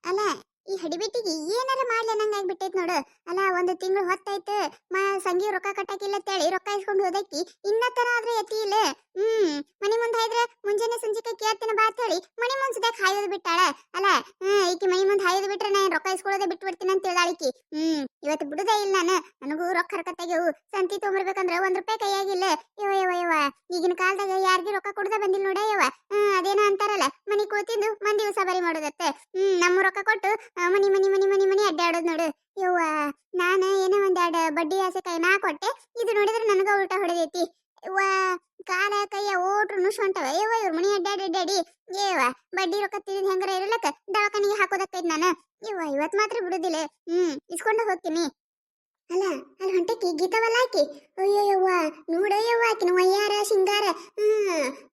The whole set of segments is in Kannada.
ಅಲ್ಲ ಈ ಹಡಿಬಿಟ್ಟಿಗೆ ಏನಾರ ಮಾಡ್ಲಿ ಅನ್ನಂಗ ಆಗ್ಬಿಟ್ಟೈತ್ ನೋಡು. ಅಲ್ಲ ಒಂದು ತಿಂಗಳು ಹೊತ್ತಾಯ್ತು, ಸಂಗಿ ರೊಕ್ಕ ಕಟ್ಟಾಕಿಲ್ಲ ಅಂತೇಳಿ ರೊಕ್ಕ ಇಸ್ಕೊಂಡು ಹೋದಕ್ಕಿ ಇನ್ನತರ ಆದ್ರೆ ಯತಿ ಇಲ್ಲ. ಮನಿ ಮುಂದೆ ಹಾಯ್ದ್ರೆ ಮುಂಜಾನೆ ಸಂಜಿಕೆ ಕೇಳ್ತೀನಿ ಬಾ ಅಂತ ಹೇಳಿ ಮನಿ ಮುಂದೆ ಸದ್ಯಕ್ ಹಾಯೋದು ಬಿಟ್ಟಾಳ. ಅಲ್ಲ ಈಕಿ ಮನಿ ಮುಂದೆ ಹಾಯೋದು ಬಿಟ್ರೆ ನಾನು ರೊಕ್ಕ ಇಸ್ಕೊಳ್ಳೋದೇ ಬಿಟ್ಟು ಬಿಡ್ತೀನಿ ಅಂತ ಹೇಳಿದಾಳಿಕಿ. ಇವತ್ತು ಬಿಡುದೇ ಇಲ್ಲ ನಾನು. ನನಗೂ ರೊಕ್ಕ ಹರಕತ್ತಾಗ್ಯವು. ಸಂತಿ ತೊಗೊಂಬರ್ಬೇಕಂದ್ರೆ ₹1 ಕೈಯಾಗಿಲ್ಲ. ಯವ್ವ ಈಗಿನ ಕಾಲದಾಗ ಯಾರಿಗೂ ರೊಕ್ಕ ಕೊಡದ ಬಂದಿಲ್ಲ ನೋಡ ಯವ್ವ. ಅದೇನೋ ಅಂತಾರಲ್ಲ, ಮನಿ ಕೂತಿದ್ದು ಮಂದಿ ಉಸಾಬರಿ ಮಾಡೋದತ್ತೆ. ನಮ್ಮ ರೊಕ್ಕ ಕೊಟ್ಟು ಮನಿ ಮನಿ ಮನಿ ಮನಿ ಮನಿ ಅಡ್ಡಾಡೋದು ನೋಡು. ಯವ್ವ ನಾನು ಏನೋ ಒಂದೆರಡು ಬಡ್ಡಿ ಆಸೆ ಕೈ ನಾ ಕೊಟ್ಟೆ, ಇದು ನೋಡಿದ್ರೆ ನನಗ ಉಲ್ಟಾ ಹೊಡೆದೈತಿ. ಯವ್ವ ಕಾಲ ಕೈಯ ಓಟ್ರು ನುಷ್ ಹೊಂಟವ. ಯವ್ವ ಇವ್ರ ಮನಿ ಅಡ್ಡಾಡಿ ಯವ್ವ ಬಡ್ಡಿ ರೊಕ್ಕ ತಿಳಿದ್ ಹೆಂಗಾರ ಇರಲಕ್ಕ ದವಾಖಾನಿಗೆ ಹಾಕೋದಕ್ಕೈತ್ ನಾನು. ಯವ್ವ ಇವತ್ ಮಾತ್ರ ಬಿಡುದಿಲ್ಲ. ಇಸ್ಕೊಂಡು ಹೋಗ್ತೀನಿ. ಅಲ್ಲ ಅಲ್ಲಿ ಹೊಂಟಕಿ ಗೀತವಲ್ಲ ಆಕಿ. ಅಯ್ಯಯ್ಯವ್ವ ನೋಡಯ್ಯವ್ವ ಆಕಿನ ವಯ್ಯಾರ ಶಿಂಗಾರ.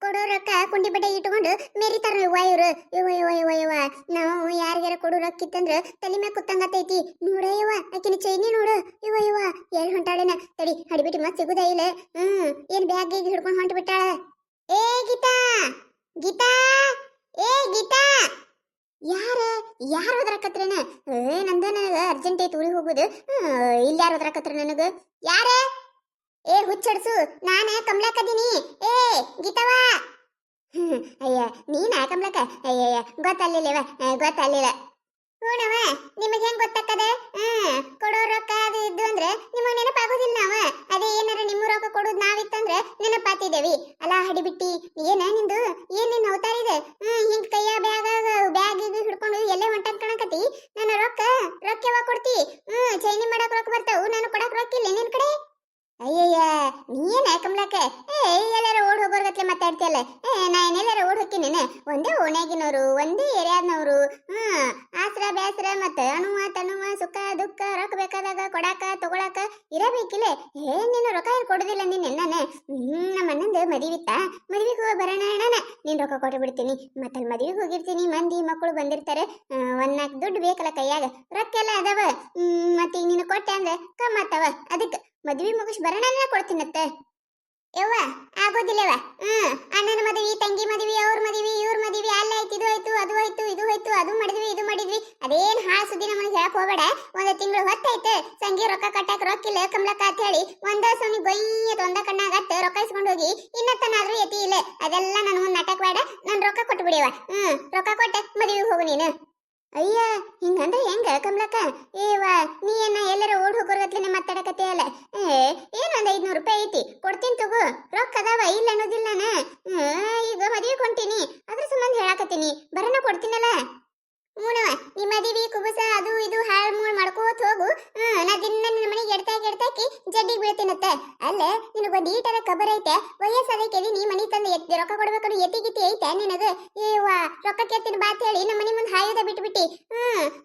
ಕೊಡೋ ರೊಕ್ಕ ಕುಂಡಿ ಬಟ್ಟೆ ಇಟ್ಕೊಂಡು ಮೆರಿತಾರ ಯವ್ವ ಇವ್ರು. ಯವ್ವ ನಾವು ಯಾರಿಗಾರ ಕೊಡೋ ರೊಕ್ಕ ಇತ್ತಂದ್ರ ತಲೆ ಮ್ಯಾಗ ಕುತ್ತಂಗತೈತಿ. ನೋಡಯ್ಯವ್ವ ಆಕಿನ ಚೈನಿ ನೋಡು. ಯವ್ವ ಎಲ್ಲಿ ಹೊಂಟಾಳೇನ ತಡಿ, ಹಡಿಬಿಟ್ಟು ಮತ್ ಸಿಗುದ ಇಲ್ಲ. ಏನ್ ಬ್ಯಾಗ್ ಹಿಡ್ಕೊಂಡು ಹೊಂಟ ಬಿಟ್ಟಾಳ. ಏ ಗೀತಾ ಗೀತಾ ಏ ಗೀತಾ. ಯಾರ ಯಾರು ಹೋದ್ರಕತ್ರೇನ? ನಂದ ನನಗ ಅರ್ಜೆಂಟ್ ಐತಿ ಊರಿಗೆ ಹೋಗುದು. ಇಲ್ಲಿ ಯಾರು ಹೋದ್ರಕತ್ರ ನನಗ? ಯಾರ? ಏ ಹುಚ್ಚಡ್ಸು, ನಾನ ಕಮಲಕ್ಕದೀನಿ. ಏ ಗೀತವ. ಅಯ್ಯ ನೀನ ಕಮಲಕ್ಕ? ಅಯ್ಯಯ್ಯ ಗೊತ್ತಲ್ಲಿಲ್ಲವ, ಗೊತ್ತಲ್ಲಿಲ್ಲ. ಹೂನವ, ನಿಮಗೆ ಹೆಂಗ್ ಗೊತ್ತಾಕದ? ಕೊಡೋ ರೊಕ್ಕ ಅದು ಇದ್ದು ಅಂದ್ರೆ ನಿಮಗ್ ನೆನಪಾಗೋದಿಲ್ಲ. ನಾವ ಅದೇ ಏನಾರ ನಿಮ್ಮ ರೊಕ್ಕ ಕೊಡೋದು ನಾವಿತ್ತಂದ್ರೆ ನೆನಪಾತಿದ್ದೇವಿ. ಅಲ್ಲ ಹಡಿಬಿಟ್ಟಿ ಏನ ನಿಂದು? ಏನ್ ನಿನ್ ಅವತಾರ ಇದೆ? ಹಿಂಗ್ ಕೈಯ ಬ್ಯಾಗ್ ಹಿಡ್ಕೊಂಡು ಎಲ್ಲೇ ಹೊಂಟನ್ ಕಾಣಕತಿ. ನನ್ನ ರೊಕ್ಕ ಯಾವಾಗ ಕೊಡ್ತಿ? ಚೈನಿ ಮಾಡಕ್ ರೊಕ್ಕ ಬರ್ತಾವು, ನಾನು ಕೊಡಕ್ ರೊಕ್ಕ ಇಲ್ಲ ನಿನ್ ಕಡೆ. ಅಯ್ಯಯ್ಯ ನೀನ ಕಮಲಕ್ಕ? ಎಲ್ಲಾರ ಓಡ್ ಹೋಗೋರ್ಗತ್ಲೆ ಮಾತಾಡ್ತಿಯಲ್ಲ. ನಾ ಏನೆಲ್ಲಾರ ಓಡ್ ಹೋಗ್ತೀನಿ? ಒಂದೇ ಓಣ್ಯಾಗಿನವ್ರು, ಒಂದೇ ಏರಿಯಾದನವ್ರು. ಆಸರ ಬ್ಯಾಸರ ಮತ್ತ ಅಣುವ ತಣುವ ಸುಖ ದುಃಖ ರೊಕ್ಕ ಬೇಕಾದಾಗ ಕೊಡಾಕ ತಗೊಳಕ ಇರಬೇಕಿಲ್ಲ. ನೀನು ರೊಕ್ಕ ಏನು ಕೊಡುದಿಲ್ಲ ನೀನ್ ನಾನು. ನಮ್ಮ ಅಣ್ಣಂದು ಮದುವಿತ್ತ, ಮದುವೆಗೆ ಹೋಗಿ ಬರೋಣ ಅಣ್ಣ, ನೀನ್ ರೊಕ್ಕ ಕೊಟ್ಟು ಬಿಡ್ತೀನಿ. ಮತ್ತೆ ಅಲ್ಲಿ ಮದುವೆಗೆ ಹೋಗಿರ್ತೀನಿ, ಮಂದಿ ಮಕ್ಕಳು ಬಂದಿರ್ತಾರೆ. 1-4 ದುಡ್ಡು ಬೇಕಲ್ಲ ಕೈಯಾಗ, ರೊಕ್ಕ ಎಲ್ಲ ಅದಾವ. ಮತ್ತೆ ಈಗ ನೀನು ಕೊಟ್ಟೆ ಅಂದ್ರೆ ಕಮ್ಮತ್ತವ. ಅದಕ್ಕೆ ಮದ್ವಿ ಮುಗಿಸ್ ಬರೋಣ ಕೊಡ್ತೀನತ್ತೆ. ಯವ್ವ ಆಗೋದಿಲ್ಲವ. ಅಣ್ಣನ ಮದುವೆ, ತಂಗಿ ಮದುವೆ, ಅವ್ರ ಮದುವೆ, ಇವ್ರ ಮದುವೆ, ಅಲ್ಲ ಆಯ್ತು, ಇದು ಆಯ್ತು, ಅದು ಆಯ್ತು, ಇದು ಆಯ್ತು, ಅದು ಮಾಡಿದ್ವಿ, ಇದು ಮಾಡಿದ್ವಿ. ಅದೇನ್ ಹಾಳ ಸುದ್ದಿ ನಮ್ಮನೆ ಹೇಳಕ್ ಹೋಗಬೇಡ. ಒಂದು ತಿಂಗಳು ಹೊತ್ತಾಯ್ತು, ಸಂಗಿ ರೊಕ್ಕ ಕಟ್ಟಾಕ ರೊಕ್ಕಿಲ್ಲ ಕಮಲಕ್ಕ ಅಂತ ಹೇಳಿ ಒಂದ ಸೋನಿ ಗೊಯ್ಯತ್ ಒಂದ ಕಣ್ಣಾಗತ್ತ ರೊಕ್ಕ ಇಸ್ಕೊಂಡು ಹೋಗಿ ಇನ್ನತ್ತನಾದ್ರೂ ಯತಿ ಇಲ್ಲ. ಅದೆಲ್ಲ ನನ್ ಮುಂದೆ ನಾಟಕ ಬೇಡ. ನನ್ ರೊಕ್ಕ ಕೊಟ್ಟು ಬಿಡಿವ. ರೊಕ್ಕ ಕೊಟ್ಟೆ ಮದುವೆಗೆ ಹೋಗು ನೀನು. ಅಯ್ಯ ಹಿಂಗಂದ್ರೆ ಹೆಂಗ ಕಮಲಕ್ಕ? ನೀ ಏನ ಎಲ್ಲರ ಓಡ್ ಹೋಗೋರ್ಗತ್ಲೆ ಮಾತಾಡಕತ್ತೆ ಅಲ್ಲ. ಏನೊಂದ್ ₹500 ಐತಿ, ಕೊಡ್ತೀನಿ ತಗೋ. ರೊಕ್ಕ ಅದಾವ, ಇಲ್ಲ ಅನ್ನೋದಿಲ್ಲ. ಈಗ ಮದುವೆಗೆ ಹೊಂಟೀನಿ, ಅದ್ರ ಸಂಬಂಧ ಹೇಳಾಕತ್ತೀನಿ. ಬರೋಣ ಕೊಡ್ತೀನಲ್ಲ. ಮೂನವ ಈ ಮದುವೆ ಕುಬಸ ಅದು ಇದು ಹಾಳು ಮೂಳು ಮಾಡ್ಕೋತ ಹೋಗು. ನಾ ದಿನ ನಿನ್ನ ಮನೆಗೆ ಎಡ್ತಾಕಿ ಜಡ್ಡಿಗೆ ಬೀಳ್ತೀನತ್ತ. ಅಲ್ಲ ನಿನಗೊಂದು ಈಟರ ಕಬರ್ ಐತೆ, ವಯಸ್ಸಾದಕ್ಕೆ ನೀ ಮನೆ ತಂದು ರೊಕ್ಕ ಕೊಡ್ಬೇಕು ಎತ್ತಿಗಿತ್ತಿ ಐತೆ ನಿನಗ? ರೊಕ್ಕ ಕೇಳ್ತೀನಿ ಬಾ ಅಂತ ಹೇಳಿ ನಮ್ಮ ಮನೆ ಮುಂದೆ ಹಾಯೋದ ಬಿಟ್ಬಿಟ್ಟಿ.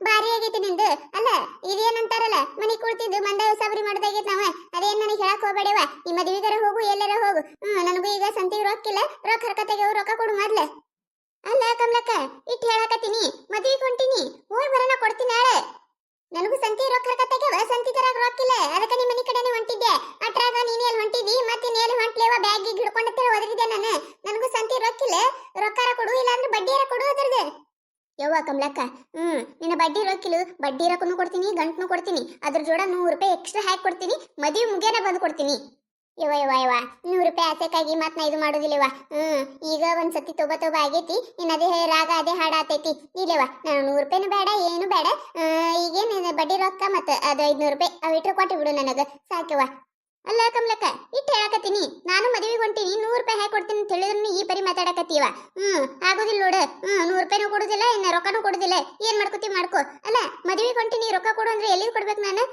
ಭಾರಿ ಆಗೈತಿ ನಿಂದು. ಅಲ್ಲ ಇದೇನಂತಾರಲ್ಲ, ಮನೆ ಕುಳ್ತಿದ್ದು ಮಂದ ಸಾಬರಿ ಮಾಡೋದಾಗೈತೆ. ನಾವ ಅದೇನ್ ನನಗೆ ಹೇಳಕ್ ಹೋಗ್ಬೇಡವ. ಈ ಮದುವೆಗಾರ ಹೋಗು, ಎಲ್ಲಾರ ಹೋಗು. ನನಗೂ ಈಗ ಸಂತಿಗೆ ರೊಕ್ಕಿಲ್ಲ, ರೊಕ್ಕ ಹರ್ಕತ್ತಾಗ ರೊಕ್ಕ ಕೊಡು ಮೊದ್ಲ. ಅಲ್ಲ ಕಮಲಕ್ಕ ಇಟ್ಟು ಹೇಳಕತ್ತೀನಿ, ಮದುವೆಗೆ ಹೊಂಟೀನಿ, ಹೋಗಿ ಬರೋಣ ಕೊಡ್ತೀನಿ ನಾಳೆ. ನನಗೂ ಸಂತಿ ರೊಕ್ಕ ಹರ್ಕತ್ತಾಗ್ಯವ, ಸಂತಿ ತರಾಗ ರೊಕ್ಕಿಲ್ಲ. ಅದಕ್ಕೆ ನಿಮ್ಮ ಮನೆ ಕಡೆನೆ ಹೊಂಟಿದ್ದೆ. ಅಟ್ರಾಗ ನೀನು ಎಲ್ಲಿ ಹೊಂಟಿದ್ದಿ? ಮತ್ತೆ ನೀನು ಹೊಂಟ್ಲೇವ ಬ್ಯಾಗಿಗೆ ಹಿಡ್ಕೊಂಡತ್ತೇಳಿ ಒದರಿದ್ದೆ ನಾನು. ನನಗೂ ಸಂತಿ ರೊಕ್ಕಿಲ್ಲ, ರೊಕ್ಕಾರ ಕೊಡು, ಇಲ್ಲ ಅಂದ್ರೆ ಬಡ್ಡಿಯಾರ ಕೊಡು ಅದ್ರದ್ದು. ಯವ್ವ ಕಮಲಕ್ಕ, ನಿನ್ನ ಬಡ್ಡಿ ರೊಕ್ಕಿಲು, ಬಡ್ಡಿ ರೊಕ್ಕನು ಕೊಡ್ತೀನಿ, ಗಂಟನು ಕೊಡ್ತೀನಿ. ಅದ್ರ ಜೋಡ ₹100 ಎಕ್ಸ್ಟ್ರಾ ಹಾಕಿ ಕೊಡ್ತೀನಿ. ಮದುವೆ ಮುಗಿಯನ ಬಂದು ಕೊಡ್ತೀನಿ. ಯವ್ವ ₹100 ಆಸೆಕಾಗಿ ಮತ್ ನಾ ಇದು ಮಾಡೋದಿಲ್ಲವ. ಈಗ ಒಂದ್ಸತಿ ತೊಬ ಆಗೈತಿ. ಇನ್ನು ಅದೇ ರಾಗ ಅದೇ ಹಾಡ ಆತೈತಿ. ಇಲ್ಲವ ನಾನು ₹100 ಬೇಡ, ಏನು ಬೇಡ. ಈಗೇನು ಬಡ್ಡಿ ರೊಕ್ಕ ಮತ್ತೆ ಅದು ₹500 ಅವಿಟ್ರು ಕೊಟ್ಟು ಬಿಡು ನನಗ ಸಾಕವ. ಅಲ್ಲ ಕಮಲಕ್ಕ ಇಟ್ಟು ಹೇಳಕತ್ತೀನಿ, ನಾನು ಮದುವೆಗೆ ಹೊಂಟೀನಿ, ₹100 ಹಾಕಿ ಕೊಡ್ತೀನಿ ಅಂತ ಹೇಳಿದ್ರು ಈ ಪರಿ ಮಾತಾಡಕತ್ತೀವ. ಆಗೋದಿಲ್ಲ ನೋಡು. ₹100 ಕೊಡುದಿಲ್ಲ, ಇನ್ನು ರೊಕ್ಕನೂ ಕೊಡುದಿಲ್ಲ. ಏನ್ ಮಾಡ್ಕೋತಿ ಮಾಡ್ಕೋ. ಅಲ್ಲ ಮದುವೆಗೆ ಹೊಂಟೀನಿ, ರೊಕ್ಕ ಕೊಡು ಅಂದ್ರೆ ಎಲ್ಲಿ ಕೊಡ್ಬೇಕು ನಾನು?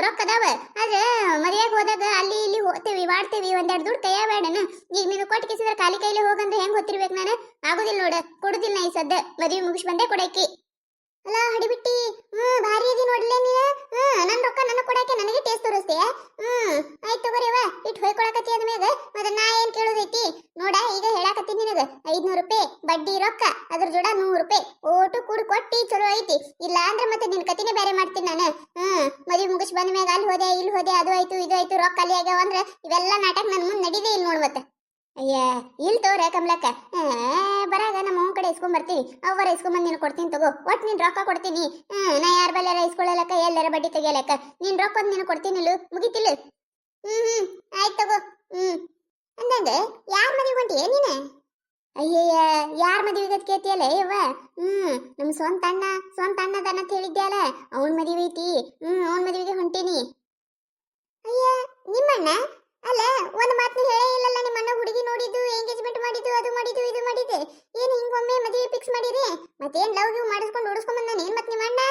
ರೊಕ್ಕ ಅದಾವ, ಆದ್ರೆ ಮದುವೆಗೆ ಹೋದಾಗ ಅಲ್ಲಿ ಇಲ್ಲಿ ಹೋಗ್ತೇವಿ ಮಾಡ್ತೇವಿ, ಒಂದೆರಡು ದುಡ್ಡು ಕೈಯ ಬೇಡನ. ಈಗ ನೀನು ಕೊಟ್ಟು ಕಿಸಿದ್ರೆ ಖಾಲಿ ಕೈಲಿ ಹೋಗಂದ್ರೆ ಹೆಂಗ್ ಗೊತ್ತಿರ್ಬೇಕು ನಾನು? ಆಗೋದಿಲ್ಲ ನೋಡು, ಕೊಡುದಿಲ್ಲ ಈ ಸದ್ದ. ಮದುವೆ ಮುಗಿಸ್ ಬಂದೇ ಕೊಡಕಿ. ಅಲ್ಲ ಹಡಿಬಿಟ್ಟಿ, ಭಾರಿ ಅದಿ ನೋಡ್ಲೇ ನೀನು. ನನ್ನ ರೊಕ್ಕ ನನಗೆ ಕೊಡಕ್ಕೆ ನನಗೆ ಟೇಸ್ಟ್ ತೋರಿಸ್ತೀಯ? ಆಯ್ತು ತಗೋರಿವ, ಇಟ್ಟು ಹೊಯ್ಕೊಳಕತ್ತಿ ಅದ್ಮ್ಯಾಗ ಮತ್ತೆ ನಾ ಏನ್ ಕೇಳೋದೈತಿ ನೋಡ. ಈಗ ಹೇಳಾಕತ್ತೀನಿ ನಿನಗ, ₹500 ಬಡ್ಡಿ ರೊಕ್ಕ, ಅದ್ರ ಜೋಡ ₹100 ಓಟು ಕೂಡಿ ಕೊಟ್ಟಿ ಚಲೋ ಐತಿ. ಇಲ್ಲ ಅಂದ್ರೆ ಮತ್ತೆ ನಿನ್ ಕತಿನೇ ಬೇರೆ ಮಾಡ್ತೀನಿ ನಾನು. ಮದುವೆ ಮುಗಿಸ್ ಬಂದ ಮ್ಯಾಗ ಅಲ್ಲಿ ಹೋದೆ ಇಲ್ಲಿ ಹೋದೆ, ಅದು ಆಯ್ತು ಇದು ಆಯ್ತು, ರೊಕ್ಕ ಅಲ್ಲಿ ಆಗ್ಯಾವ ಅಂದ್ರೆ ಇವೆಲ್ಲ ನಾಟಕ ನನ್ನ ಮುಂದೆ ನಡೀದೇ ಇಲ್ಲ ನೋಡ್ ಮತ್ತೆ. ಅಯ್ಯ ಇಲ್ಲಿ ತೋರೆ ಕಮ್ಲಕ್ಕ ಬರಾಗ ನಮ್ಮ ಅವ್ನ ಕಡೆ ಇಸ್ಕೊಂಡ್ ಬರ್ತೀನಿ ಅವ್ವರ ಇಸ್ಕೊಂಬಂದು ನೀನು ಕೊಡ್ತೀನಿ ತಗೋ ಒಟ್ಟು ನೀನು ರೊಕ್ಕ ಕೊಡ್ತೀನಿ ನಾ ಯಾರ ಬಲ್ಲಾರ ಇಸ್ಕೊಳ್ಳಲಕ್ಕ ಎಲ್ಲಾರ ಬಡ್ಡಿ ತೆಗಿಯಲಕ್ಕ ನೀನು ರೊಕ್ಕ ಒಂದು ನೀನು ಕೊಡ್ತೀನಿ ಇಲ್ಲು ಮುಗಿತಿಲ್ಲ ಆಯ್ತು ತಗೋ ಅಂದಂಗೆ ಯಾರ ಮದುವೆ ಹೊಂಟಿಯೇ ನೀನು ಅಯ್ಯಯ್ಯ ಯಾರ ಮದುವೆಗೆ ಕೇತಿಯಲ್ಲ ಯವ್ವ ನಮ್ಮ ಸ್ವಂತ ಅಣ್ಣದನ್ನ ಅಂತ ಹೇಳಿದ್ದೆ ಅಲ್ಲ ಅವನ ಮದುವೆ ಐತಿ ಅವನ ಮದುವೆಗೆ ಹೊಂಟೀನಿ ಅಯ್ಯ ನಿಮ್ಮಣ್ಣ ಅಲ್ಲ ಒಂದು ಮಾತನ್ನ ಹೇಳೇ ಇಲ್ಲಲ್ಲ ನಿಮ್ಮಣ್ಣ ಹುಡುಗಿ ನೋಡಿದ್ದು ಎಂಗೇಜ್ಮೆಂಟ್ ಮಾಡಿದ್ದು ಅದು ಮಾಡಿದ್ದು ಇದು ಮಾಡಿದ್ದು ಏನು ಹಿಂಗೊಮ್ಮೆ ಮದುವೆ ಫಿಕ್ಸ್ ಮಾಡಿರಿ ಮತ್ತೇನ್ ಲವ್ ಗಿವ್ ಮಾಡಿಸ್ಕೊಂಡು ಓಡಿಸ್ಕೊಂಡ್ ಬಂದಾನ ಏನ್ ಮತ್ ನಿಮ್ಮಣ್ಣ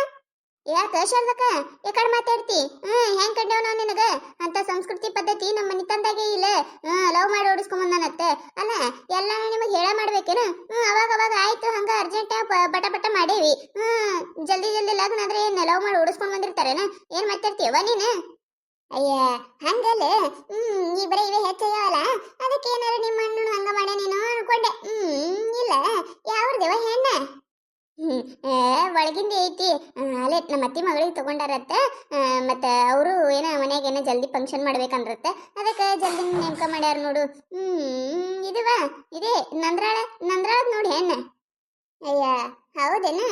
ಯಾಕ ಶಾರದಕ್ಕ ಯಾಕಡೆ ಮಾತಾಡ್ತಿ ಹೆಂಗ್ ಕಂಡೇವ್ ನಾವ್ ನಿನಗ ಅಂತ ಸಂಸ್ಕೃತಿ ಪದ್ಧತಿ ನಮ್ಮ ಮನಿ ತಂದಾಗೆ ಇಲ್ಲ ಲವ್ ಮಾಡಿ ಓಡಿಸ್ಕೊಂಡ್ ಬಂದಾನತ್ತೆ ಅಲ್ಲ ಎಲ್ಲಾನು ನಿಮಗೆ ಹೇಳ ಮಾಡ್ಬೇಕೇನು ಅವಾಗ ಅವಾಗ ಆಯ್ತು ಹಂಗ ಅರ್ಜೆಂಟ್ ಬಟ ಬಟ ಮಾಡೇವಿ ಜಲ್ದಿ ಜಲ್ದಿ ಲಗ್ನ ಆದ್ರೆ ಏನ್ ಲವ್ ಮಾಡಿ ಓಡಿಸ್ಕೊಂಡ್ ಬಂದಿರ್ತಾರೇನ ಏನ್ ಮಾತಾಡ್ತೀಯವ ನೀನು ಅಯ್ಯ ಹಂಗಲ್ಲ ಈ ಬರೀ ಇವೇ ಹೆಚ್ಚಾಗ್ಯಾವಲ್ಲ ಅದಕ್ಕೆ ಏನಾರು ನಿಮ್ಮ ಅಣ್ಣನು ಹಂಗ ಮಾಡ ನೀನು ಅನ್ಕೊಂಡೆ ಇಲ್ಲ ಯಾವ್ರದೇವ ಹೆಣ್ಣ ಒಳಗಿಂದ ಐತಿ ಅಲ್ಲೇ ನಮ್ಮ ಅತ್ತಿ ಮಗಳಿಗೆ ತಗೊಂಡಾರತ್ತ ಮತ್ತೆ ಅವರು ಏನೋ ಮನೆಯಾಗ ಏನೋ ಜಲ್ದಿ ಫಂಕ್ಷನ್ ಮಾಡ್ಬೇಕಂದ್ರತ್ತ ಅದಕ್ಕೆ ಜಲ್ದಿ ನೇಮಕ ಮಾಡ್ಯಾರ ನೋಡು ಇದುವಾ ಇದೇ ನಂದ್ರಾಳ ನೋಡಿ ಹೆಣ್ಣ ಅಯ್ಯ ಹೌದೇನು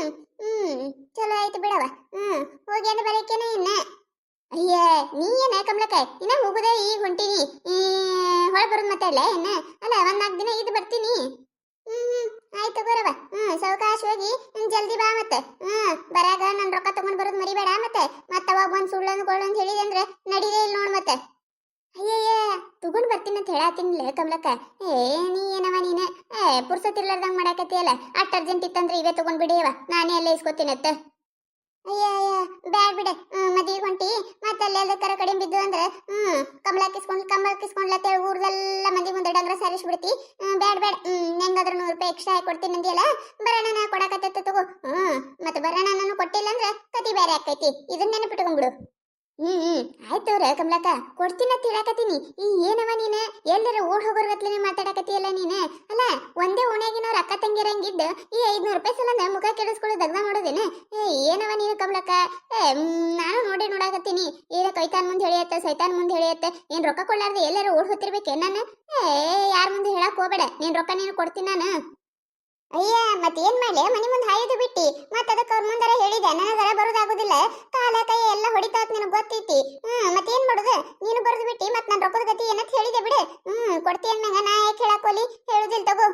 ಚಲೋ ಆಯ್ತು ಬಿಡವ ಹೋಗಿ ಅಂದ ಬರಕೇನ ಇನ್ನ ಅಯ್ಯ ನೀ ಏನ ಕಮಲಕಾಯಿ ಇನ್ನ ಹೋಗುದೇ ಈಗ ಹೊಂಟೀನಿ ಹೊಳ ಬರೋದು ಮಾತಾಡ್ಲ ಏನ ಅಲ್ಲ ಒಂದ್ 4 ದಿನ ಇದು ಬರ್ತೀನಿ ಆಯ್ತು ಬರವ ಸಾವಕಾಶ ಹೋಗಿ ಜಲ್ದಿ ಬಾ ಮತ್ತೆ ಬರಾಗ ನನ್ ರೊಕ್ಕ ತಗೊಂಡ್ ಬರೋದು ಮರಿಬೇಡ ಮತ್ತೆ ಅವಾಗ ಒಂದ್ ಸುಳ್ಳೊಂದು ಕೊಳ್ಳೊಂದು ಹೇಳಿದೆ ಅಂದ್ರೆ ನಡಿದೇ ಇಲ್ಲ ನೋಡ್ ಮತ್ತೆ ಅಯ್ಯಯ್ಯ ತಗೊಂಡ್ ಬರ್ತೀನಿ ಅಂತ ಹೇಳತ್ತೀನಿಲ್ಲ ಕಮಲಕ್ಕ ನೀ ಏನವ ನೀನೆ ಪುರ್ಸತ್ತಿರ್ಲಾರ್ದಂಗ್ ಮಾಡಾಕತ್ತಿಯಲ್ಲ ಅಷ್ಟ್ ಅರ್ಜೆಂಟ್ ಇತ್ತಂದ್ರೆ ಇವೇ ತಗೊಂಡ್ ಬಿಡಿಯವ ನಾನೇ ಎಲ್ಲ ಇಸ್ಕೊತೀನತ್ತ ಅಯ್ಯ ಬ್ಯಾಡ್ ಬಿಡೆ ಮದ್ವಿಗೆ ಹೊಂಟಿ ಮತ್ತೆ ಅಲ್ಲೆಲ್ಲ ಕರ ಕಡಿಮೆ ಬಿದ್ದು ಅಂದ್ರೆ ಕಮಲ ಕಿಸ್ಕೊಂಡ್ಲತ್ತೇಳಿ ಊರ್ದೆಲ್ಲ ಮಂದಿ ಮುಂದೆ ಡಂಗ್ರ ಸಾರಿಸ್ಬಿಡ್ತಿ ಬ್ಯಾಡ್ ಹೆಂಗಾದ್ರೂ 100 ರೂಪಾಯಿ ಎಕ್ಸ್ಟ್ರಾ ಹಾಕಿ ಕೊಡ್ತೀನಿ ಅಂದಿಯಲ್ಲ ಬರೋಣ ಕೊಡಕತ್ತ ತಗೋ ಮತ್ತೆ ಬರೋಣ ನಾನು ಕೊಟ್ಟಿಲ್ಲ ಅಂದ್ರೆ ಕತಿ ಬೇರೆ ಆಕೈತಿ ಇದನ್ನ ನೆನಪಿಟ್ಕೊಂಡ್ಬಿಡು ಆಯ್ತು ರೇ ಕಮಲಕ್ಕ ಕೊಡ್ತೀನಿ ಅಂತ ಹೇಳಕತ್ತೀನಿ ಈ ಏನವ ನೀನೆ ಎಲ್ಲರ ಓಡ್ ಹೋಗೋರ್ಗತ್ಲೇನೆ ಮಾತಾಡಕತ್ತೀಯಲ್ಲ ನೀನೆ ಅಲ್ಲ ಒಂದೇ ಓಣ್ಯಾಗಿನವ್ರ ಅಕ್ಕ ತಂಗಿರಂಗಿದ್ದು ಈ 500 ರೂಪಾಯಿ ಸಲ ಮುಖ ಕೆಡಿಸ್ಕೊಳ್ಳೋ ದಗ್ದ ಮಾಡೋದೇನೆ ಏನವ ನೀನು ಕಮಲಕ್ಕ ನಾನು ನೋಡಾಕತ್ತೀನಿ ಏನ ಕೈತಾನ್ ಮುಂದೆ ಹೇಳಿಯತ್ತ ಸೈತಾನ್ ಮುಂದೆ ಹೇಳಿಯತ್ತ ಏನ್ ರೊಕ್ಕ ಕೊಳ್ಳಾರ್ದೆ ಎಲ್ಲರೂ ಓಡ್ ಹೋಗ್ತಿರ್ಬೇಕೆ ನಾನು ಯಾರ ಮುಂದೆ ಹೇಳಕ್ ಹೋಗ್ಬೇಡ ನೀನ್ ರೊಕ್ಕ ನೀನು ಕೊಡ್ತೀನಿ ನಾನು ಅಯ್ಯ ಮತ್ತೇನ್ ಮಾಡ್ಲಿ ಮನಿ ಮುಂದೆ ಹಾಯೋದು ಬಿಟ್ಟಿ ಮತ್ತೆ ಅದಕ್ಕೆ ಅವ್ರ ಮುಂದಾರ ಹೇಳಿದೆ ನನಗರ ಬರೋದಾಗುದಿಲ್ಲ ಕಾಲ ಕೈ ಎಲ್ಲ ಹೊಡಿತಾತ್ ನಿನಗೆ ಗೊತ್ತೈತಿ ಮತ್ತೇನ್ ಮಾಡುದು ನೀನು ಬರೋದು ಬಿಟ್ಟಿ ಮತ್ತೆ ನನ್ನ ರೊಕ್ಕದ ಗತಿ ಏನಂತ ಹೇಳಿದೆ ಬಿಡು ಕೊಡ್ತಿ ಅನ್ನಂಗ ನಾ ಯಾಕೆ ಹೇಳಾಕೋಲಿ ಹೇಳುದಿಲ್ಲ ತಗೋ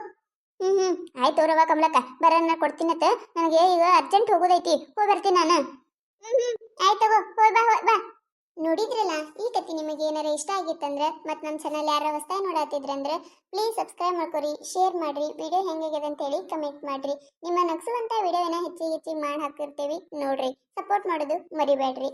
ಆಯ್ತು ಅವ್ರವ ಕಮಲಕ್ಕ ಬರೋಣ ಕೊಡ್ತೀನತ್ತ ನನಗೆ ಈಗ ಅರ್ಜೆಂಟ್ ಹೋಗೋದೈತಿ ಹೋಗಿ ಬರ್ತೀನಿ ನಾನು ಆಯ್ತು ತಗೋ ಹೋಯ್ ಬಾ ನೋಡಿದ್ರಲ್ಲ ಈ ಕಥೆ ನಿಮಗೆ ಏನಾರ ಇಷ್ಟ ಆಗಿತ್ತಂದ್ರೆ ಮತ್ತು ನಮ್ಮ ಚಾನಲ್ ಯಾರ ಹೊಸದಾಗಿ ನೋಡಾತಿದ್ರಂದ್ರೆ ಪ್ಲೀಸ್ ಸಬ್ಸ್ಕ್ರೈಬ್ ಮಾಡ್ಕೊರಿ ಶೇರ್ ಮಾಡಿರಿ ವಿಡಿಯೋ ಹೆಂಗಾಗಿದೆ ಅಂತೇಳಿ ಕಮೆಂಟ್ ಮಾಡಿರಿ ನಿಮ್ಮ ನಗಿಸುವಂಥ ವಿಡಿಯೋನ ಹೆಚ್ಚಿಗೆ ಮಾಡಿ ಹಾಕಿರ್ತೀವಿ ನೋಡ್ರಿ ಸಪೋರ್ಟ್ ಮಾಡೋದು ಮರಿಬೇಡ್ರಿ